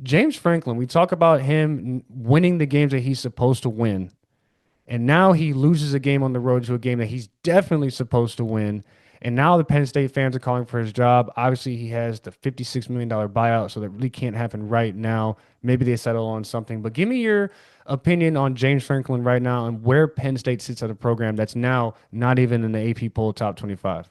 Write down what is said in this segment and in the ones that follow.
James Franklin, we talk about him winning the games that he's supposed to win. And now he loses a game on the road to a game that he's definitely supposed to win. And now the Penn State fans are calling for his job. Obviously, he has the $56 million buyout, so that really can't happen right now. Maybe they settle on something. But give me your opinion on James Franklin right now and where Penn State sits at a program that's now not even in the AP poll top 25.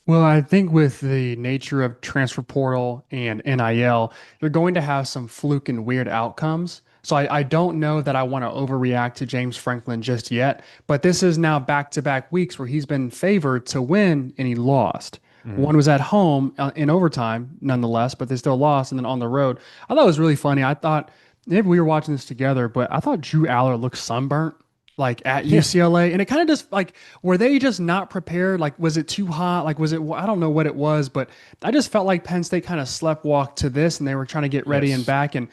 Well, I think with the nature of transfer portal and NIL, you're going to have some fluke and weird outcomes. So I don't know that I want to overreact to James Franklin just yet, but this is now back-to-back weeks where he's been favored to win and he lost. Hmm. One was at home in overtime, nonetheless, but they still lost. And then on the road, I thought it was really funny. I thought maybe we were watching this together, but I thought Drew Aller looked sunburnt like at Yeah. UCLA, and it kind of just like were they just not prepared? Like, was it too hot? Like, was it? I don't know what it was, but I just felt like Penn State kind of sleptwalked to this, and they were trying to get ready and Yes. back. And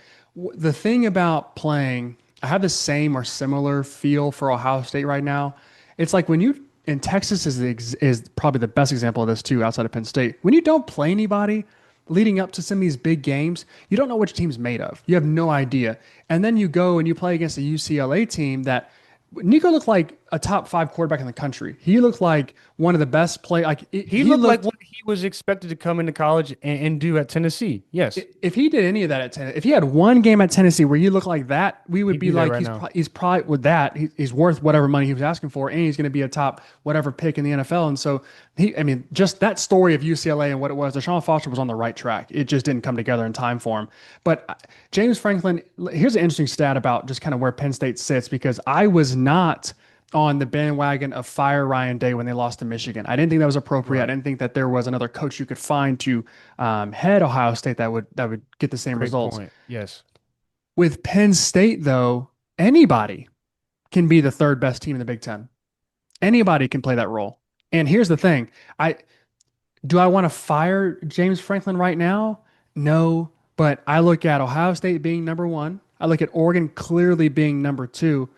the thing about playing, I have the same or similar feel for Ohio State right now. It's like when you and Texas is probably the best example of this too, outside of Penn State. When you don't play anybody leading up to some of these big games, you don't know which team's made of. You have no idea. And then you go and you play against a UCLA team that Nico looked like a top five quarterback in the country. He looked like one of the best play. Like He he looked like looked. what he was expected to come into college and do at Tennessee. Yes. If he did any of that at Tennessee, if he had one game at Tennessee where he looked like that, we would He'd be be there like, right now. he's probably with that, he's worth whatever money he was asking for, and he's going to be a top whatever pick in the NFL. And so I mean, just that story of UCLA and what it was, Deshaun Foster was on the right track. It just didn't come together in time for him. But James Franklin, here's an interesting stat about just kind of where Penn State sits because I was not on the bandwagon of fire Ryan Day when they lost to Michigan. I didn't think that was appropriate. I Right. didn't think that there was another coach you could find to head Ohio State that would get the same Great results. point. Yes. With Penn State, though, anybody can be the third best team in the Big Ten. Anybody can play that role. And here's the thing: I do I want to fire James Franklin right now? No, but I look at Ohio State being number one. I look at Oregon clearly being number two,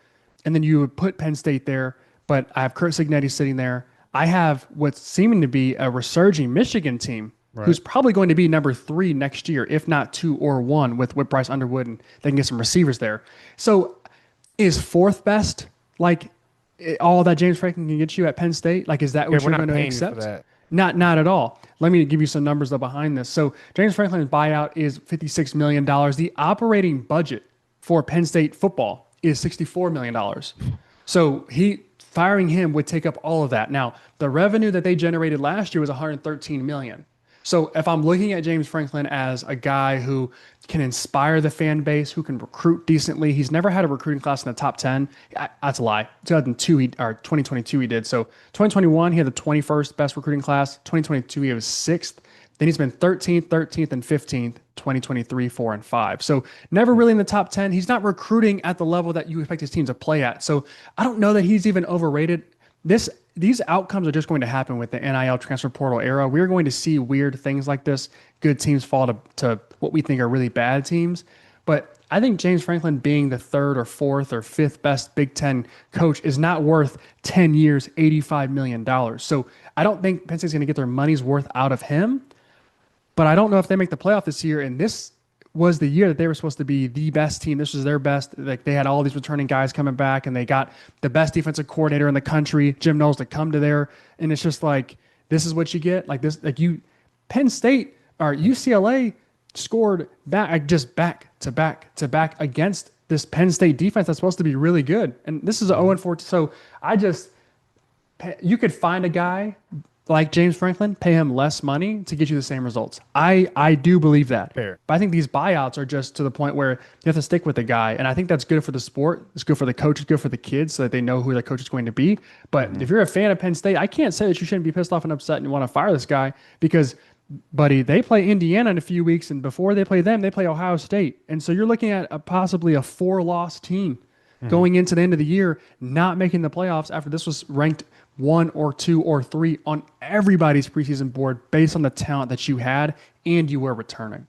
and then you would put Penn State there. But I have Kurt Cignetti sitting there. I have what's seeming to be a resurging Michigan team Right. who's probably going to be number three next year, if not two or one, with Bryce Underwood, and they can get some receivers there. So is fourth best like all that James Franklin can get you at Penn State? Like, is that Yeah, what we're you're not going to paying you for accept? that. Not at all. Let me give you some numbers though behind this. So James Franklin's buyout is $56 million. The operating budget for Penn State football is $64 million. So he firing him would take up all of that. Now, the revenue that they generated last year was 113 million. So if I'm looking at James Franklin as a guy who can inspire the fan base, who can recruit decently, he's never had a recruiting class in the top 10. That's a lie. 2002 or 2022 he did. So 2021 he had the 21st best recruiting class. 2022 he was sixth. Then he's been 13th, 13th, and 15th, 2023, 4, and 5. So never really in the top 10. He's not recruiting at the level that you expect his team to play at. So I don't know that he's even overrated. These outcomes are just going to happen with the NIL transfer portal era. We're going to see weird things like this. Good teams fall to what we think are really bad teams. But I think James Franklin being the third or fourth or fifth best Big Ten coach is not worth 10 years, $85 million. So I don't think Penn State's going to get their money's worth out of him. But I don't know if they make the playoff this year. And this was the year that they were supposed to be the best team. This was their best. Like they had all these returning guys coming back, and they got the best defensive coordinator in the country, Jim Knowles, to come to there. And it's just like this is what you get. Like this, like you, Penn State or UCLA scored back to back to back against this Penn State defense that's supposed to be really good. And this is an 0-4. So I just you could find a guy like James Franklin, pay him less money to get you the same results. I do believe that. Fair. But I think these buyouts are just to the point where you have to stick with the guy. And I think that's good for the sport. It's good for the coach. It's good for the kids so that they know who their coach is going to be. But if you're a fan of Penn State, I can't say that you shouldn't be pissed off and upset and want to fire this guy because, buddy, they play Indiana in a few weeks. And before they play them, they play Ohio State. And so you're looking at possibly a 4-loss team going into the end of the year, not making the playoffs after this was ranked 1 or 2 or 3 on everybody's preseason board based on the talent that you had and you were returning.